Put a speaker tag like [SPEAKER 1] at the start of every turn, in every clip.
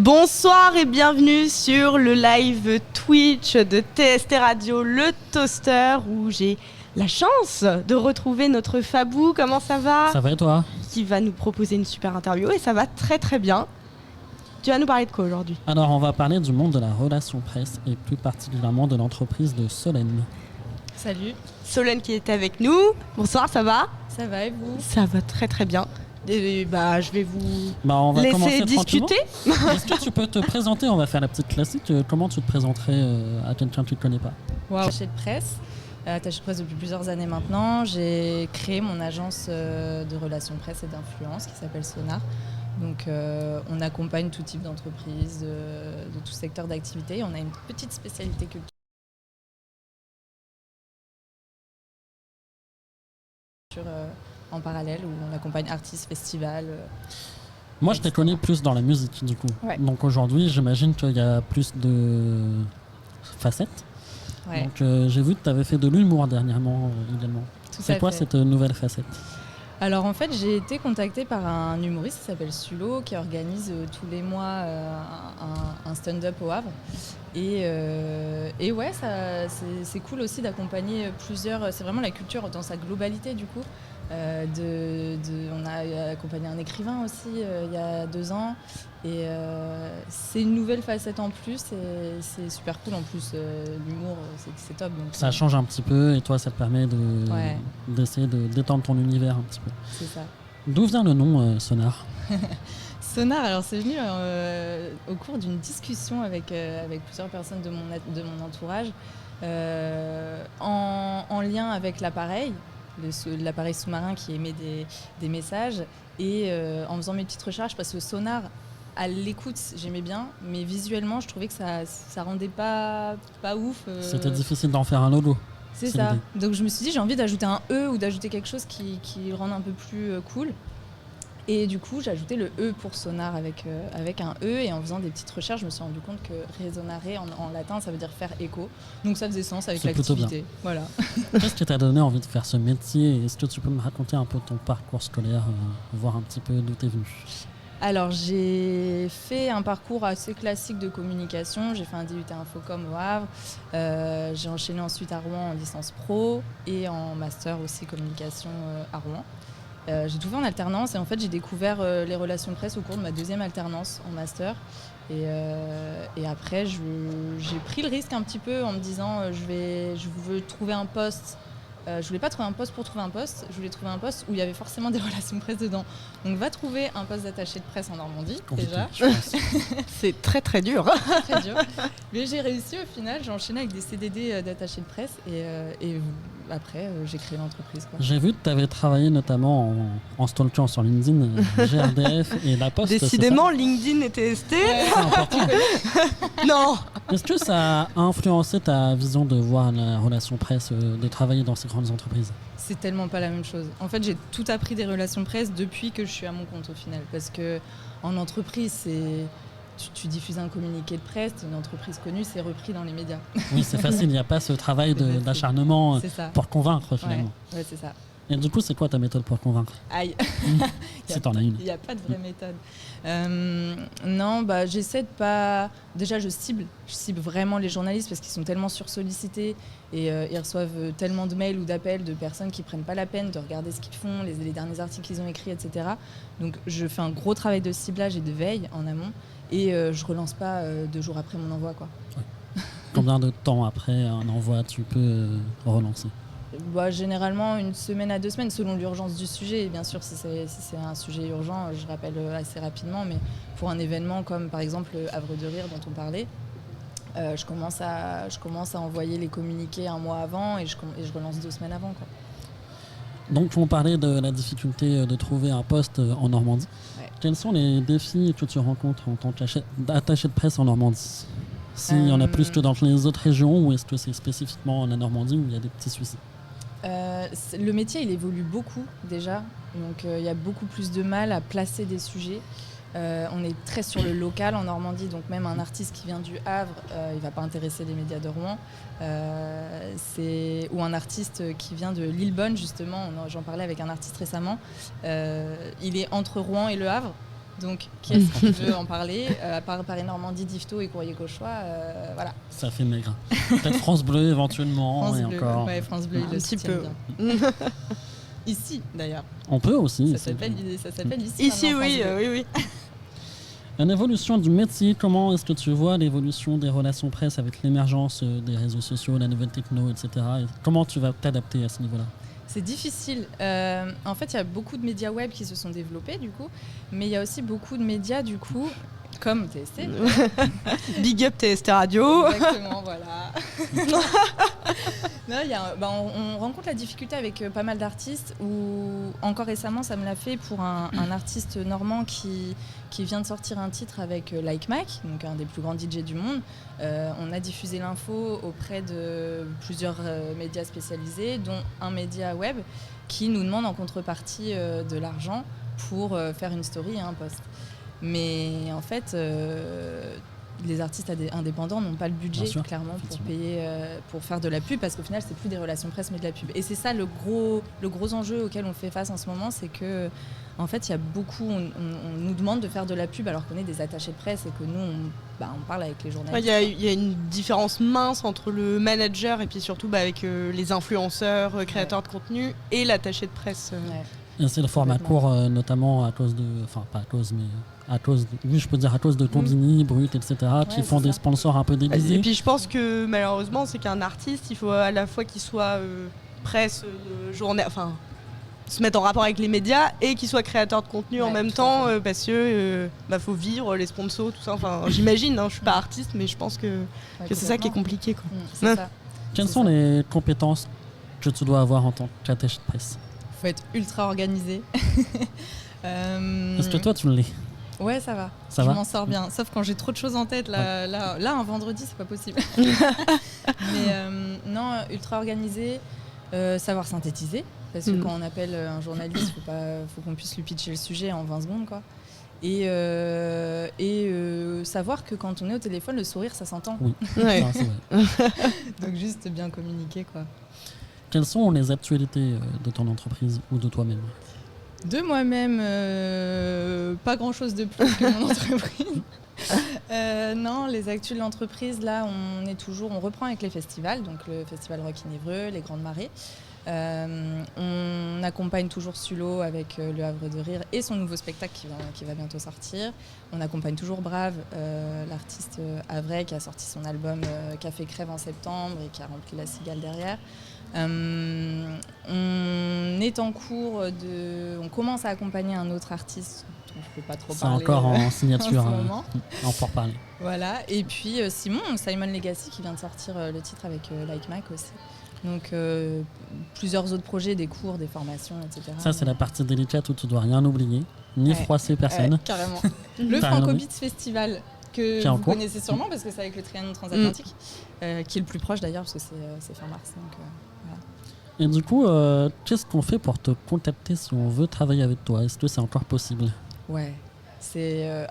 [SPEAKER 1] Bonsoir et bienvenue sur le live Twitch de TST Radio, le Toaster, où j'ai la chance de retrouver notre Fabou. Comment ça va ?
[SPEAKER 2] Ça va et toi ?
[SPEAKER 1] Qui va nous proposer une super interview et ça va très très bien. Tu vas nous parler de quoi aujourd'hui ?
[SPEAKER 2] Alors on va parler du monde de la relation presse et plus particulièrement de l'entreprise de Solène.
[SPEAKER 3] Salut.
[SPEAKER 1] Solène qui est avec nous. Bonsoir, ça va ?
[SPEAKER 3] Ça va et vous ?
[SPEAKER 1] Ça va très très bien. Et je vais vous
[SPEAKER 2] on va
[SPEAKER 1] laisser discuter.
[SPEAKER 2] Est-ce que tu peux te présenter ? On va faire la petite classique. Comment tu te présenterais à quelqu'un que tu ne connais pas ?
[SPEAKER 3] Attaché de presse. Attaché de presse depuis plusieurs années maintenant. J'ai créé mon agence de relations presse et d'influence qui s'appelle Sonar. Donc on accompagne tout type d'entreprise, de tout secteur d'activité. On a une petite spécialité culture. En parallèle où on accompagne artistes, festivals.
[SPEAKER 2] Moi je t'ai connu plus dans la musique du coup.
[SPEAKER 3] Ouais.
[SPEAKER 2] Donc aujourd'hui j'imagine qu'il y a plus de facettes.
[SPEAKER 3] Ouais.
[SPEAKER 2] Donc j'ai vu que tu avais fait de l'humour dernièrement également. C'est quoi cette nouvelle facette ?
[SPEAKER 3] Alors en fait j'ai été contactée par un humoriste qui s'appelle Sulo qui organise tous les mois un stand-up au Havre. Et ouais, c'est cool aussi d'accompagner plusieurs. C'est vraiment la culture dans sa globalité du coup. On a accompagné un écrivain aussi il y a 2 ans. Et c'est une nouvelle facette en plus. Et c'est super cool en plus. L'humour, c'est top. Donc,
[SPEAKER 2] ça change un petit peu et toi ça te permet d'essayer de détendre ton univers un petit peu.
[SPEAKER 3] C'est ça.
[SPEAKER 2] D'où vient le nom Sonar ?
[SPEAKER 3] Sonar, alors c'est venu au cours d'une discussion avec plusieurs personnes de mon entourage en lien avec l'appareil sous-marin qui émet des messages et en faisant mes petites recherches parce que Sonar, à l'écoute, j'aimais bien, mais visuellement, je trouvais que ça rendait pas ouf.
[SPEAKER 2] C'était difficile d'en faire un logo.
[SPEAKER 3] C'est ça. L'idée. Donc je me suis dit, j'ai envie d'ajouter un E ou d'ajouter quelque chose qui le rende un peu plus cool. Et du coup, j'ai ajouté le E pour Sonar avec un E. Et en faisant des petites recherches, je me suis rendu compte que résonare en latin, ça veut dire faire écho. Donc ça faisait sens avec l'activité. Voilà.
[SPEAKER 2] Qu'est-ce qui t'a donné envie de faire ce métier ? Est-ce que tu peux me raconter un peu ton parcours scolaire, voir un petit peu d'où t'es venu ?
[SPEAKER 3] Alors, j'ai fait un parcours assez classique de communication. J'ai fait un DUT Infocom au Havre. J'ai enchaîné ensuite à Rouen en licence pro et en master aussi communication à Rouen. J'ai tout fait en alternance et en fait j'ai découvert les relations presse au cours de ma 2e alternance en master et après j'ai pris le risque un petit peu en me disant je veux trouver un poste. Je voulais pas trouver un poste pour trouver un poste, je voulais trouver un poste où il y avait forcément des relations presse dedans. Donc va trouver un poste d'attaché de presse en Normandie déjà.
[SPEAKER 1] C'est très très dur.
[SPEAKER 3] Très dur. Mais j'ai réussi au final, j'ai enchaîné avec des CDD d'attaché de presse et après j'ai créé l'entreprise. Quoi.
[SPEAKER 2] J'ai vu que tu avais travaillé notamment en stalkant sur LinkedIn, GRDF et La Poste.
[SPEAKER 1] Décidément, LinkedIn et TST.
[SPEAKER 2] C'est important.
[SPEAKER 1] Non.
[SPEAKER 2] Est-ce que ça a influencé ta vision de voir la relation presse, de travailler dans ces grandes entreprises ?
[SPEAKER 3] C'est tellement pas la même chose. En fait, j'ai tout appris des relations presse depuis que je suis à mon compte au final. Parce que en entreprise, tu diffuses un communiqué de presse, une entreprise connue, c'est repris dans les médias.
[SPEAKER 2] Oui, c'est facile, il n'y a pas ce travail d'acharnement pour convaincre finalement.
[SPEAKER 3] Ouais, c'est ça.
[SPEAKER 2] Et du coup, c'est quoi ta méthode pour convaincre ?
[SPEAKER 3] Aïe.
[SPEAKER 2] Si t'en as une.
[SPEAKER 3] Il n'y a pas de vraie méthode. Non, j'essaie de pas... Déjà, je cible vraiment les journalistes parce qu'ils sont tellement sursollicités et ils reçoivent tellement de mails ou d'appels de personnes qui ne prennent pas la peine de regarder ce qu'ils font, les derniers articles qu'ils ont écrits, etc. Donc, je fais un gros travail de ciblage et de veille en amont et je relance pas 2 jours après mon envoi, quoi.
[SPEAKER 2] Ouais. Combien de temps après un envoi tu peux relancer ?
[SPEAKER 3] Généralement 1 semaine à 2 semaines selon l'urgence du sujet. Et bien sûr, si c'est un sujet urgent, je rappelle assez rapidement. Mais pour un événement comme par exemple Havre de Rire dont on parlait, je commence à envoyer les communiqués 1 mois avant et je relance 2 semaines avant, quoi.
[SPEAKER 2] Donc on parlait de la difficulté de trouver un poste en Normandie.
[SPEAKER 3] Ouais.
[SPEAKER 2] Quels sont les défis que tu rencontres en tant qu'attaché de presse en Normandie ? S'il y en a plus que dans les autres régions ou est-ce que c'est spécifiquement la Normandie où il y a des petits soucis ?
[SPEAKER 3] Le métier, il évolue beaucoup déjà, donc il y a beaucoup plus de mal à placer des sujets. On est très sur le local en Normandie, donc même un artiste qui vient du Havre, il ne va pas intéresser les médias de Rouen. Ou un artiste qui vient de Lillebonne, justement, j'en parlais avec un artiste récemment. Il est entre Rouen et Le Havre, Donc, qui est-ce qui veut en parler à part Paris Normandie, Difto et Courrier Cauchois, voilà.
[SPEAKER 2] Ça fait maigre. Peut-être France Bleu éventuellement.
[SPEAKER 3] France
[SPEAKER 2] et
[SPEAKER 3] Bleu,
[SPEAKER 2] encore.
[SPEAKER 3] ouais, France Bleu,
[SPEAKER 1] Un
[SPEAKER 3] il le
[SPEAKER 1] petit
[SPEAKER 3] soutient
[SPEAKER 1] peu.
[SPEAKER 3] bien. Ici, d'ailleurs.
[SPEAKER 2] On peut aussi.
[SPEAKER 3] Ça s'appelle ici.
[SPEAKER 1] Ici,
[SPEAKER 3] maintenant,
[SPEAKER 1] oui,
[SPEAKER 3] France Bleu.
[SPEAKER 1] oui.
[SPEAKER 2] Une évolution du métier, comment est-ce que tu vois l'évolution des relations presse avec l'émergence des réseaux sociaux, la nouvelle techno, etc. Et comment tu vas t'adapter à ce niveau-là?
[SPEAKER 3] C'est difficile. En fait, il y a beaucoup de médias web qui se sont développés, du coup. Mais il y a aussi beaucoup de médias, du coup, comme TST.
[SPEAKER 1] Big up TST Radio.
[SPEAKER 3] Exactement, voilà. Non, on rencontre la difficulté avec pas mal d'artistes où, encore récemment, ça me l'a fait pour un artiste normand qui vient de sortir un titre avec Like Mike, donc un des plus grands DJ du monde. On a diffusé l'info auprès de plusieurs médias spécialisés, dont un média web qui nous demande en contrepartie de l'argent pour faire une story et un post. Mais en fait, les artistes indépendants n'ont pas le budget,
[SPEAKER 2] Bien sûr,
[SPEAKER 3] clairement, pour
[SPEAKER 2] effectivement.
[SPEAKER 3] payer, pour faire de la pub, parce qu'au final, c'est plus des relations presse, mais de la pub. Et c'est ça le gros enjeu auquel on fait face en ce moment, c'est que, en fait, il y a beaucoup, on nous demande de faire de la pub alors qu'on est des attachés de presse et que nous, on parle avec les
[SPEAKER 1] Il
[SPEAKER 3] journalistes.
[SPEAKER 1] y a une différence mince entre le manager et puis surtout avec les influenceurs, créateurs de contenu et l'attaché de presse.
[SPEAKER 3] Ouais.
[SPEAKER 2] Et c'est le format
[SPEAKER 3] Complètement.
[SPEAKER 2] court, notamment à cause de. Enfin, pas à cause, mais à cause. Oui, je peux dire à cause de Combini, Brut, etc., qui font
[SPEAKER 3] c'est
[SPEAKER 2] des
[SPEAKER 3] ça.
[SPEAKER 2] sponsors un peu
[SPEAKER 1] Et
[SPEAKER 2] déguisés.
[SPEAKER 1] puis je pense que malheureusement, c'est qu'un artiste, il faut à la fois qu'il soit presse, journée, enfin, se mettre en rapport avec les médias et qu'il soit créateur de contenu en
[SPEAKER 3] Ouais,
[SPEAKER 1] même
[SPEAKER 3] tout à
[SPEAKER 1] temps,
[SPEAKER 3] fait.
[SPEAKER 1] parce que faut vivre les sponsors, tout ça. Enfin, j'imagine, hein, je suis pas artiste, mais je pense que
[SPEAKER 3] Ouais,
[SPEAKER 1] c'est ça qui est
[SPEAKER 3] complètement.
[SPEAKER 1] compliqué, quoi.
[SPEAKER 3] C'est ça.
[SPEAKER 2] Quelles
[SPEAKER 3] c'est
[SPEAKER 2] sont
[SPEAKER 3] ça.
[SPEAKER 2] les compétences que tu dois avoir en tant qu'attaché de presse?
[SPEAKER 3] Faut être ultra organisé.
[SPEAKER 2] Est-ce que toi, tu l'es?
[SPEAKER 3] Ouais, ça va.
[SPEAKER 2] Ça
[SPEAKER 3] je
[SPEAKER 2] va
[SPEAKER 3] m'en sors bien. Sauf quand j'ai trop de choses en tête. Là, un vendredi, c'est pas possible. Mais non, ultra organisé. Savoir synthétiser. Parce que quand on appelle un journaliste, faut qu'on puisse lui pitcher le sujet en 20 secondes, quoi. Et savoir que quand on est au téléphone, le sourire, ça s'entend.
[SPEAKER 2] Oui.
[SPEAKER 1] Ouais.
[SPEAKER 2] Non, c'est vrai.
[SPEAKER 3] Donc juste bien communiquer, quoi.
[SPEAKER 2] Quelles sont les actualités de ton entreprise ou de toi-même?
[SPEAKER 3] De moi-même, pas grand-chose de plus que mon entreprise. Non, les actus de l'entreprise, là, on reprend avec les festivals, donc le festival Rock in Évreux, les Grandes Marées. On accompagne toujours Sulo avec Le Havre de Rire et son nouveau spectacle qui va bientôt sortir. On accompagne toujours Brave, l'artiste havrais qui a sorti son album Café Crève en septembre et qui a rempli la Cigale derrière. On est en cours on commence à accompagner un autre artiste dont je peux pas trop
[SPEAKER 2] C'est
[SPEAKER 3] parler.
[SPEAKER 2] encore en signature,
[SPEAKER 3] en ce moment.
[SPEAKER 2] en pourparler.
[SPEAKER 3] Voilà, et puis Simon Legacy qui vient de sortir le titre avec Like Mike aussi. Donc plusieurs autres projets, des cours, des formations, etc.
[SPEAKER 2] Ça, c'est la partie délicate où tu dois rien oublier, ni
[SPEAKER 3] Ouais.
[SPEAKER 2] froisser personne.
[SPEAKER 3] Ouais, carrément. Le
[SPEAKER 2] T'as rien
[SPEAKER 3] Franco
[SPEAKER 2] oublié.
[SPEAKER 3] Beats Festival
[SPEAKER 2] Qui est
[SPEAKER 3] que
[SPEAKER 2] en
[SPEAKER 3] vous
[SPEAKER 2] cours.
[SPEAKER 3] connaissez sûrement parce que c'est avec le Triangle Transatlantique, qui est le plus proche d'ailleurs parce que c'est fin mars. Donc,
[SPEAKER 2] Et du coup, qu'est-ce qu'on fait pour te contacter si on veut travailler avec toi? Est-ce que c'est encore possible?
[SPEAKER 3] ouais.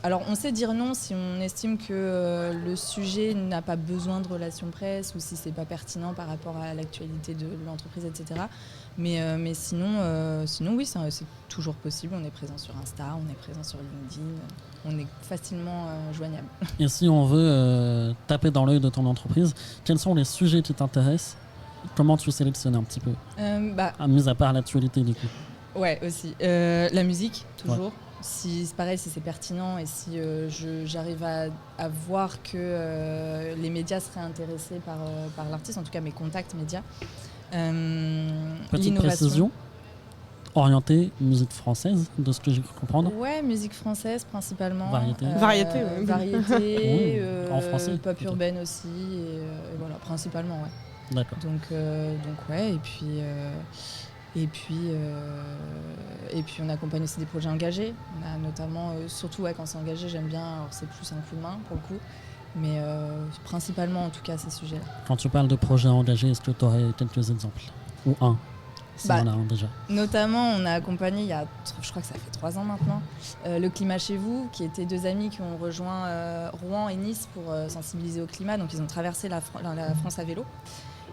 [SPEAKER 3] Alors on sait dire non si on estime que le sujet n'a pas besoin de relations presse ou si c'est pas pertinent par rapport à l'actualité de l'entreprise, etc. Mais sinon oui, c'est toujours possible. On est présent sur Insta, on est présent sur LinkedIn, on est facilement joignable.
[SPEAKER 2] Et si on veut taper dans l'œil de ton entreprise, quels sont les sujets qui t'intéressent? Comment tu sélectionnes un petit peu? Mis à part l'actualité, du coup.
[SPEAKER 3] Ouais, aussi. La musique, toujours. Si c'est pareil, si c'est pertinent et si j'arrive à voir que les médias seraient intéressés par l'artiste, en tout cas mes contacts médias.
[SPEAKER 2] Petite
[SPEAKER 3] L'innovation.
[SPEAKER 2] précision, orientée musique française, de ce que j'ai cru comprendre.
[SPEAKER 3] Ouais, musique française principalement.
[SPEAKER 2] Variété.
[SPEAKER 1] Variété, ouais.
[SPEAKER 3] Variété,
[SPEAKER 2] Oui, en français,
[SPEAKER 3] pop
[SPEAKER 2] plutôt.
[SPEAKER 3] urbaine aussi, et voilà, principalement, ouais.
[SPEAKER 2] D'accord.
[SPEAKER 3] Donc ouais, et puis on accompagne aussi des projets engagés. On a notamment, surtout quand c'est engagé, j'aime bien, alors c'est plus un coup de main pour le coup, mais principalement en tout cas ces sujets-là.
[SPEAKER 2] Quand tu parles de projets engagés, est-ce que tu aurais quelques exemples? Ou un, si on a un déjà.
[SPEAKER 3] Notamment, on a accompagné, je crois que ça fait 3 ans maintenant, le Climat chez vous, qui étaient 2 amis qui ont rejoint Rouen et Nice pour sensibiliser au climat. Donc ils ont traversé la France à vélo.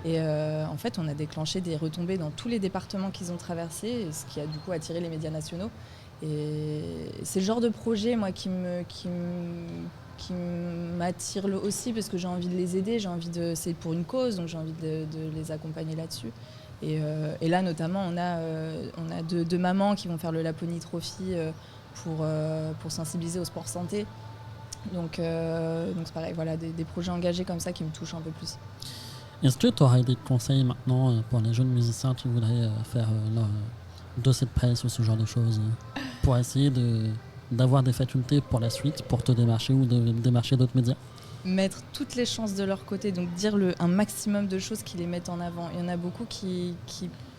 [SPEAKER 3] Et en fait, on a déclenché des retombées dans tous les départements qu'ils ont traversés, ce qui a du coup attiré les médias nationaux. Et c'est le genre de projet, moi, qui m'attire aussi parce que j'ai envie de les aider, c'est pour une cause, donc j'ai envie de les accompagner là-dessus. Et là, notamment, on a deux mamans qui vont faire le Laponie Trophy pour sensibiliser au sport santé. Donc c'est pareil, voilà, des projets engagés comme ça qui me touchent un peu plus.
[SPEAKER 2] Est-ce que tu aurais des conseils maintenant pour les jeunes musiciens qui voudraient faire leur dossier de presse ou ce genre de choses pour essayer d'avoir des facultés pour la suite, pour te démarcher ou de démarcher d'autres médias?
[SPEAKER 3] Mettre toutes les chances de leur côté, donc dire un maximum de choses qui les mettent en avant. Il y en a beaucoup qui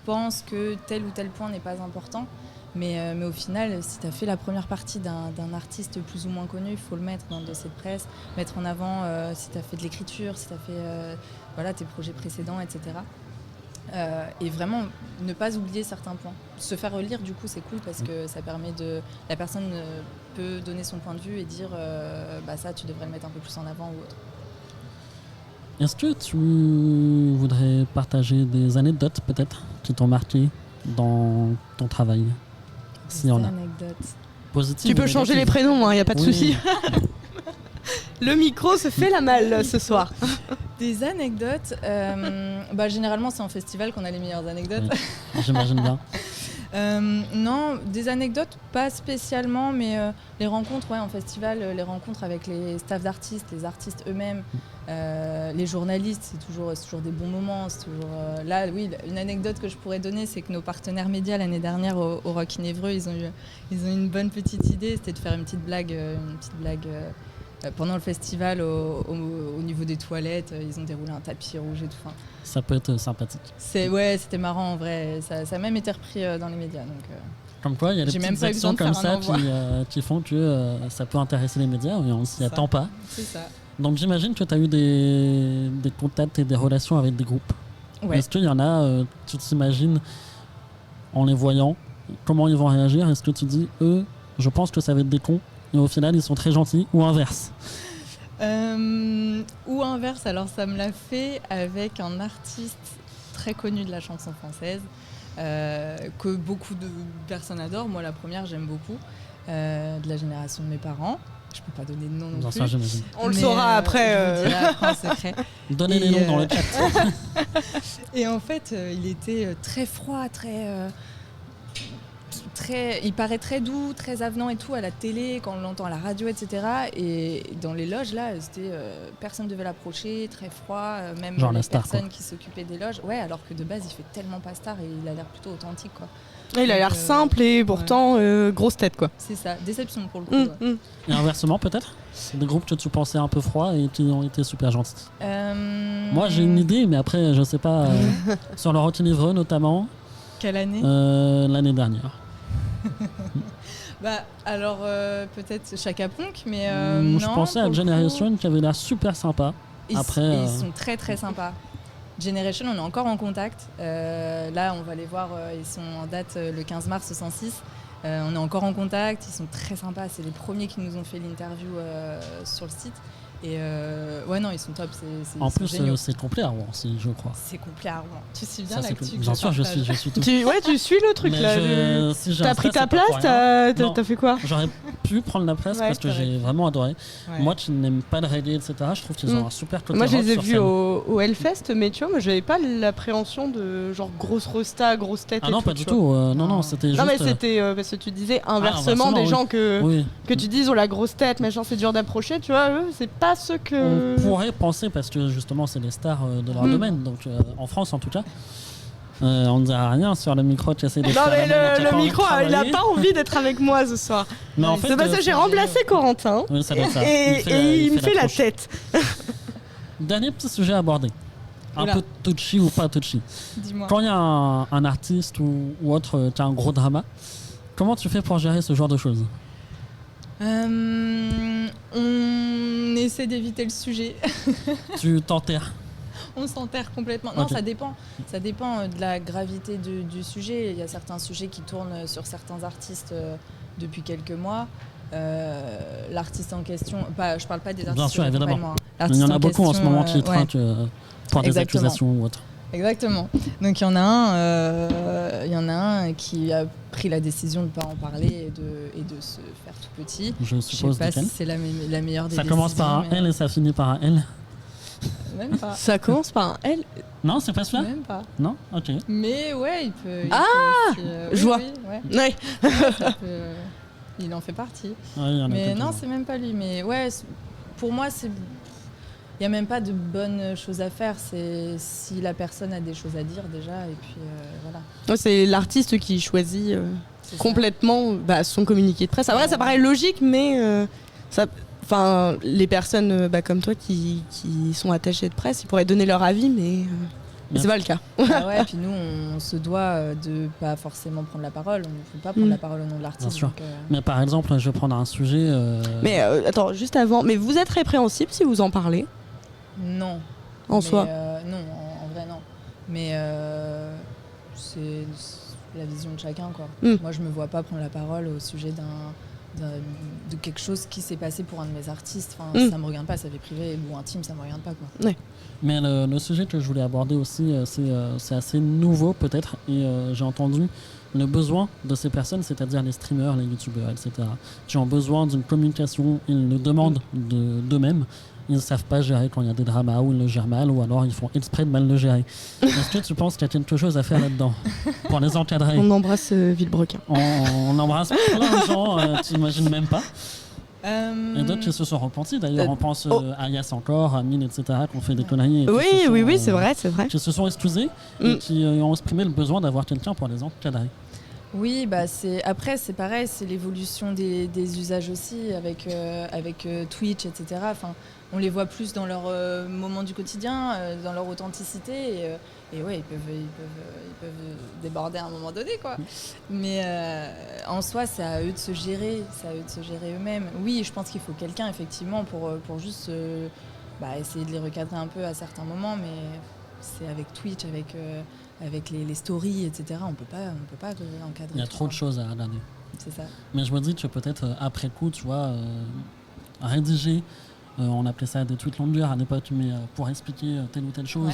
[SPEAKER 3] pensent que tel ou tel point n'est pas important, mais au final, si tu as fait la première partie d'un artiste plus ou moins connu, il faut le mettre dans le dossier de presse, mettre en avant si tu as fait de l'écriture, si tu as fait tes projets précédents, etc. Et vraiment ne pas oublier certains points. Se faire relire, du coup, c'est cool parce que ça permet la personne peut donner son point de vue et dire ça, tu devrais le mettre un peu plus en avant ou autre.
[SPEAKER 2] Est-ce que tu voudrais partager des anecdotes peut-être qui t'ont marqué dans ton travail? S'il y en a. Positif.
[SPEAKER 1] Tu peux changer les prénoms, il n'y a pas de souci. Le micro se fait la malle ce soir.
[SPEAKER 3] Des anecdotes, généralement c'est en festival qu'on a les meilleures anecdotes.
[SPEAKER 2] Oui, j'imagine bien.
[SPEAKER 3] Non, des anecdotes pas spécialement, mais les rencontres en festival, les rencontres avec les staffs d'artistes, les artistes eux-mêmes, les journalistes, c'est toujours des bons moments. C'est toujours, là, oui, une anecdote que je pourrais donner, c'est que nos partenaires médias l'année dernière au Rock in Évreux, ils ont eu une bonne petite idée, c'était de faire une petite blague pendant le festival, au niveau des toilettes, ils ont déroulé un tapis rouge et tout. Enfin,
[SPEAKER 2] ça peut être sympathique.
[SPEAKER 3] C'était marrant en vrai. Ça a même été repris dans les médias. Donc,
[SPEAKER 2] comme quoi, il y a des petites actions comme ça qui font que ça peut intéresser les médias et on ne s'y attend pas.
[SPEAKER 3] C'est ça.
[SPEAKER 2] Donc j'imagine que tu as eu des contacts et des relations avec des groupes.
[SPEAKER 3] Ouais.
[SPEAKER 2] Est-ce qu'il y en a, tu t'imagines, en les voyant, comment ils vont réagir? Est-ce que tu dis, eux, je pense que ça va être des cons? Et au final, ils sont très gentils, ou inverse?
[SPEAKER 3] Ou inverse, alors ça me l'a fait avec un artiste très connu de la chanson française, que beaucoup de personnes adorent. Moi, la première, j'aime beaucoup, de la génération de mes parents. Je peux pas donner de nom non plus.
[SPEAKER 2] Ça, j'imagine.
[SPEAKER 1] On le saura après.
[SPEAKER 3] Je vous dirai après en secret.
[SPEAKER 2] Donnez les noms dans le chat.
[SPEAKER 3] Et en fait, il était très froid, il paraît très doux, très avenant et tout à la télé, quand on l'entend à la radio, etc. Et dans les loges, là, personne ne devait l'approcher, très froid, même
[SPEAKER 2] genre
[SPEAKER 3] les
[SPEAKER 2] star,
[SPEAKER 3] personnes qui s'occupaient des loges. Ouais, alors que de base, il fait tellement pas star et il a l'air plutôt authentique, quoi.
[SPEAKER 1] Il a l'air simple et pourtant grosse tête, quoi.
[SPEAKER 3] C'est ça, déception pour le coup.
[SPEAKER 2] Et inversement, peut-être? C'est des groupes que tu pensais un peu froids et qui ont été super gentils. Moi, j'ai une idée, mais après, je sais pas. Sur le Rock in Évreux, notamment.
[SPEAKER 3] Quelle année?
[SPEAKER 2] L'année dernière.
[SPEAKER 3] Alors peut-être Chaka Ponk, mais
[SPEAKER 2] je pensais à Generation qui avait l'air super sympa.
[SPEAKER 3] Ils sont très très sympas. Generation, on est encore en contact. Là, on va les voir, ils sont en date le 15 mars 106. On est encore en contact, ils sont très sympas. C'est les premiers qui nous ont fait l'interview sur le site. Et ils sont top.
[SPEAKER 2] En plus, c'est complet à Rouen aussi, je crois.
[SPEAKER 3] C'est complet à Rouen. Tu suis bien l'actu.
[SPEAKER 2] Bien sûr, je suis tout.
[SPEAKER 1] Tu suis le truc là. T'as pris ta place, t'as fait quoi?
[SPEAKER 2] J'aurais pu prendre la place parce que j'ai vraiment adoré. Ouais. Moi qui n'aime pas le reggae, etc., je trouve qu'ils ont un super côté.
[SPEAKER 1] Moi, je les ai vus au Hellfest, mais tu vois, moi, j'avais pas l'appréhension de genre grosse rosta, grosse tête.
[SPEAKER 2] Ah non, pas du tout. Non, c'était juste.
[SPEAKER 1] Non, mais c'était parce que tu disais inversement des gens que tu dises la grosse tête, machin, c'est dur d'approcher, tu vois, eux, c'est pas ce que.
[SPEAKER 2] On pourrait penser, parce que justement, c'est les stars de leur domaine, donc en France en tout cas. On ne dira rien sur le micro, tu essaies de
[SPEAKER 1] faire. Non, mais le micro, il a pas envie d'être avec moi ce soir.
[SPEAKER 2] Mais en fait,
[SPEAKER 1] c'est parce que j'ai remplacé Corentin.
[SPEAKER 2] Oui, ça doit être ça.
[SPEAKER 1] Et il me fait la tête.
[SPEAKER 2] Dernier petit sujet abordé. Un peu touchy ou pas touchy.
[SPEAKER 3] Dis-moi.
[SPEAKER 2] Quand il y a un artiste ou autre qui a un gros drama, comment tu fais pour gérer ce genre de choses?
[SPEAKER 3] On essaie d'éviter le sujet.
[SPEAKER 2] Tu t'enterres?
[SPEAKER 3] On s'enterre complètement. Non, ça dépend. Ça dépend de la gravité du sujet. Il y a certains sujets qui tournent sur certains artistes depuis quelques mois. L'artiste en question, je parle pas des artistes.
[SPEAKER 2] Bien sûr, évidemment. Il y en a beaucoup en ce moment qui trinquent pour des accusations ou autre.
[SPEAKER 3] Exactement. Donc il y en a un qui a pris la décision de ne pas en parler et de se faire tout petit.
[SPEAKER 2] Je
[SPEAKER 3] Je
[SPEAKER 2] suppose
[SPEAKER 3] sais pas
[SPEAKER 2] desquels.
[SPEAKER 3] si c'est la meilleure des
[SPEAKER 2] Ça
[SPEAKER 3] décisions.
[SPEAKER 2] commence par un
[SPEAKER 3] mais-
[SPEAKER 2] L et ça finit par un L.
[SPEAKER 3] Même pas.
[SPEAKER 1] Ça commence par un L.
[SPEAKER 2] Non, c'est pas celui-là.
[SPEAKER 3] Même pas.
[SPEAKER 2] Non, ok.
[SPEAKER 3] Mais ouais, il peut.
[SPEAKER 1] Ah,
[SPEAKER 3] peut aussi,
[SPEAKER 1] je vois.
[SPEAKER 3] ouais.
[SPEAKER 1] Ouais.
[SPEAKER 3] Ça peut, il en fait partie.
[SPEAKER 2] Ouais, il y en a
[SPEAKER 3] Mais
[SPEAKER 2] quelques-uns.
[SPEAKER 3] non, c'est même pas lui. Mais ouais, pour moi, il n'y a même pas de bonnes choses à faire. C'est si la personne a des choses à dire déjà, et puis voilà.
[SPEAKER 1] Ouais, c'est l'artiste qui choisit
[SPEAKER 3] C'est ça.
[SPEAKER 1] complètement son communiqué de presse. Après, ça paraît logique, mais les personnes comme toi qui sont attachées de presse, ils pourraient donner leur avis, mais c'est pas le cas.
[SPEAKER 3] Ah ouais, puis nous, on se doit de pas forcément prendre la parole. On ne peut pas prendre la parole au nom de l'artiste.
[SPEAKER 2] Bien sûr.
[SPEAKER 3] donc,
[SPEAKER 2] Mais par exemple, je vais prendre un sujet.
[SPEAKER 1] Mais attends, juste avant, mais vous êtes répréhensible si vous en parlez
[SPEAKER 3] non.
[SPEAKER 1] en
[SPEAKER 3] Mais,
[SPEAKER 1] soi
[SPEAKER 3] non, en vrai, non. Mais c'est la vision de chacun, quoi. Moi, je me vois pas prendre la parole au sujet de quelque chose qui s'est passé pour un de mes artistes. Enfin, ça me regarde pas, sa vie privée ou intime, ça me regarde pas, quoi.
[SPEAKER 2] Mais le sujet que je voulais aborder aussi, c'est assez nouveau peut-être. Et j'ai entendu le besoin de ces personnes, c'est-à-dire les streamers, les youtubeurs, etc., qui ont besoin d'une communication. Ils le demandent d'eux-mêmes. Ils ne savent pas gérer quand il y a des dramas, ou ils le gèrent mal, ou alors ils font exprès de mal le gérer. Est-ce que tu penses qu'il y a quelque chose à faire là-dedans pour les encadrer?
[SPEAKER 1] On embrasse Villebrequin.
[SPEAKER 2] On embrasse plein de gens, tu n'imagines même pas. Et d'autres qui se sont repentis d'ailleurs. On pense à Yas encore, à Mine, etc., qui ont fait des conneries. Et
[SPEAKER 1] Oui, c'est vrai.
[SPEAKER 2] Qui se sont excusés et qui ont exprimé le besoin d'avoir quelqu'un pour les encadrer.
[SPEAKER 3] Oui, après c'est pareil, c'est l'évolution des usages aussi avec Twitch, etc. Enfin, on les voit plus dans leur moment du quotidien, dans leur authenticité, et ouais, ils peuvent déborder à un moment donné, quoi. Mais en soi, c'est à eux de se gérer, eux-mêmes. Oui, je pense qu'il faut quelqu'un effectivement pour juste essayer de les recadrer un peu à certains moments, mais c'est avec Twitch, avec les stories, etc. On peut pas encadrer.
[SPEAKER 2] Il y a trop de choses à regarder.
[SPEAKER 3] C'est ça.
[SPEAKER 2] Mais je me dis que peut-être après coup, tu vois, rédiger, on appelait ça des tweets longueurs à l'époque, mais pour expliquer telle ou telle chose,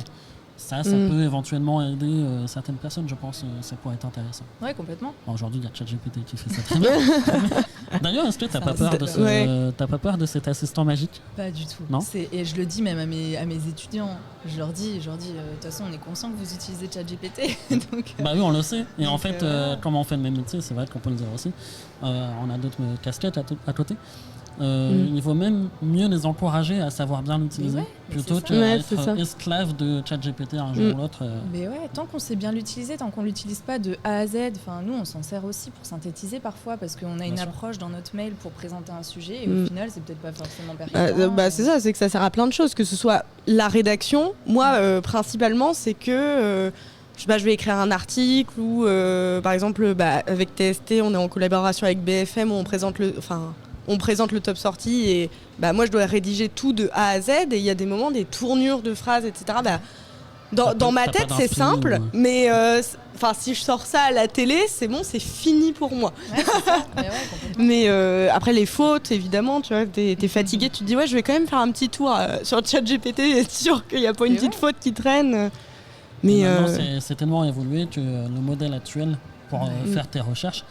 [SPEAKER 2] ça peut éventuellement aider certaines personnes, je pense, ça pourrait être intéressant.
[SPEAKER 3] Ouais, complètement.
[SPEAKER 2] Bon, aujourd'hui, il y a ChatGPT qui fait ça très bien. D'ailleurs, est-ce que tu n'as pas peur de cet assistant magique?
[SPEAKER 3] Pas du tout.
[SPEAKER 2] Non.
[SPEAKER 3] Et je le dis même à mes étudiants. Je leur dis, de toute façon, on est conscient que vous utilisez ChatGPT. Donc,
[SPEAKER 2] Bah oui, on le sait. Et en
[SPEAKER 3] donc,
[SPEAKER 2] fait, comme on fait le même métier, c'est vrai qu'on peut le dire aussi, on a d'autres casquettes à côté. Il vaut même mieux les encourager à savoir bien l'utiliser
[SPEAKER 3] mais
[SPEAKER 2] plutôt
[SPEAKER 3] c'est ça.
[SPEAKER 2] qu'être esclave de ChatGPT un jour ou l'autre.
[SPEAKER 3] Mais ouais, tant qu'on sait bien l'utiliser, tant qu'on l'utilise pas de A à Z, enfin nous on s'en sert aussi pour synthétiser parfois parce qu'on a une approche dans notre mail pour présenter un sujet et au final c'est peut-être pas forcément pertinent.
[SPEAKER 1] C'est ça, c'est que ça sert à plein de choses, que ce soit la rédaction. Moi, principalement, c'est que je vais écrire un article ou par exemple avec TST, on est en collaboration avec BFM où on présente le top sortie et moi je dois rédiger tout de A à Z et il y a des moments, des tournures de phrases, etc. Dans ma tête c'est simple, mais si je sors ça à la télé, c'est bon, c'est fini pour moi.
[SPEAKER 3] Ouais, c'est ça.
[SPEAKER 1] Mais après les fautes, évidemment, tu vois, t'es fatigué, tu te dis je vais quand même faire un petit tour sur ChatGPT et être sûr qu'il n'y a pas une petite faute qui traîne. Mais
[SPEAKER 2] c'est tellement évolué que le modèle actuel pour faire tes recherches,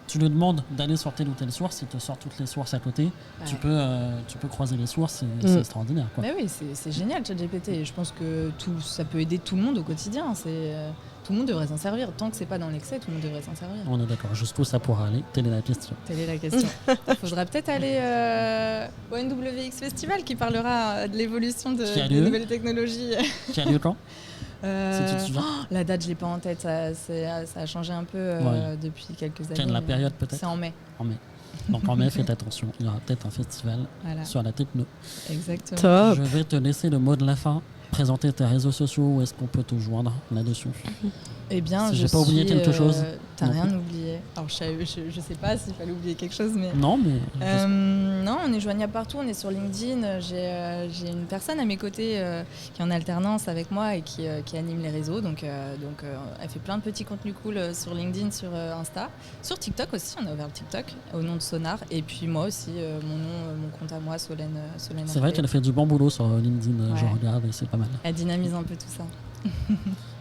[SPEAKER 2] tu lui demandes d'aller sur telle ou telle source, il te sort toutes les sources à côté, tu peux croiser les sources, c'est extraordinaire, quoi.
[SPEAKER 3] Mais oui, c'est génial ChatGPT, je pense que ça peut aider tout le monde au quotidien, tout le monde devrait s'en servir, tant que c'est pas dans l'excès, tout le monde devrait s'en servir.
[SPEAKER 2] On est d'accord, jusqu'où ça pourra aller, telle est la question.
[SPEAKER 3] Il faudra peut-être aller au NWX Festival qui parlera de l'évolution des nouvelles technologies.
[SPEAKER 2] Qui a lieu quand?
[SPEAKER 3] La date, je l'ai pas en tête. Ça a changé un peu depuis quelques années.
[SPEAKER 2] Quelle la période peut-être?
[SPEAKER 3] C'est en mai.
[SPEAKER 2] Donc en mai, faites attention. Il y aura peut-être un festival sur la techno.
[SPEAKER 3] Exactement.
[SPEAKER 1] Top.
[SPEAKER 2] Je vais te laisser le mot de la fin. Présenter tes réseaux sociaux, où est-ce qu'on peut te joindre là-dessus?
[SPEAKER 3] Eh bien,
[SPEAKER 2] si j'ai pas oublié quelque chose.
[SPEAKER 3] T'as rien oublié. Alors, je sais pas s'il fallait oublier quelque chose, mais.
[SPEAKER 2] Non, mais.
[SPEAKER 3] Non, on est joignable partout. On est sur LinkedIn. J'ai une personne à mes côtés qui est en alternance avec moi et qui anime les réseaux. Donc, elle fait plein de petits contenus cool sur LinkedIn, sur Insta, sur TikTok aussi. On a ouvert le TikTok au nom de Sonar. Et puis moi aussi, mon compte à moi, Solène.
[SPEAKER 2] C'est vrai qu'elle a fait du bon boulot sur LinkedIn. Je regarde et c'est pas mal.
[SPEAKER 3] Elle dynamise un peu tout ça.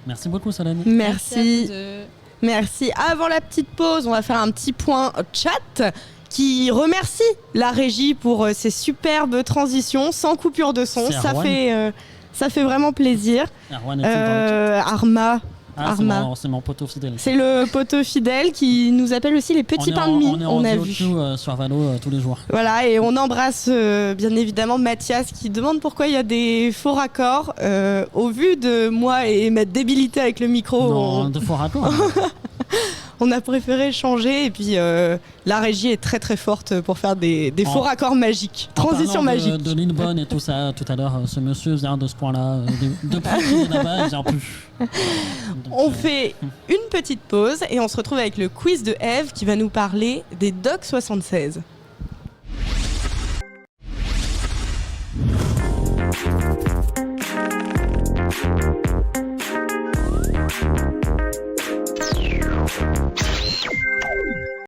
[SPEAKER 2] Merci beaucoup, Salami.
[SPEAKER 1] Merci.
[SPEAKER 3] à vous deux.
[SPEAKER 1] Merci. Avant la petite pause, on va faire un petit point chat qui remercie la régie pour ces superbes transitions sans coupure de son.
[SPEAKER 2] C'est Arwan.
[SPEAKER 1] Ça fait vraiment plaisir.
[SPEAKER 2] Arwan est-il dans le chat?
[SPEAKER 1] Arma.
[SPEAKER 2] Ah,
[SPEAKER 1] Arma.
[SPEAKER 2] c'est mon poteau fidèle.
[SPEAKER 1] C'est le poteau fidèle qui nous appelle aussi les petits pains de mie.
[SPEAKER 2] On est
[SPEAKER 1] a
[SPEAKER 2] en
[SPEAKER 1] vu.
[SPEAKER 2] duo sur Valo tous les jours.
[SPEAKER 1] Voilà, et on embrasse bien évidemment Mathias qui demande pourquoi il y a des faux raccords. Au vu de moi et ma débilité avec le micro,
[SPEAKER 2] Non, de faux raccords.
[SPEAKER 1] on a préféré changer. Et puis la régie est très très forte pour faire des faux raccords magiques. Transition magique.
[SPEAKER 2] De Lillebonne et tout ça, tout à l'heure, ce monsieur vient de ce coin-là. Depuis qu'il est là-bas, il vient plus. Donc,
[SPEAKER 1] On fait une petite pause et on se retrouve avec le quiz de Eve qui va nous parler des Doc 76.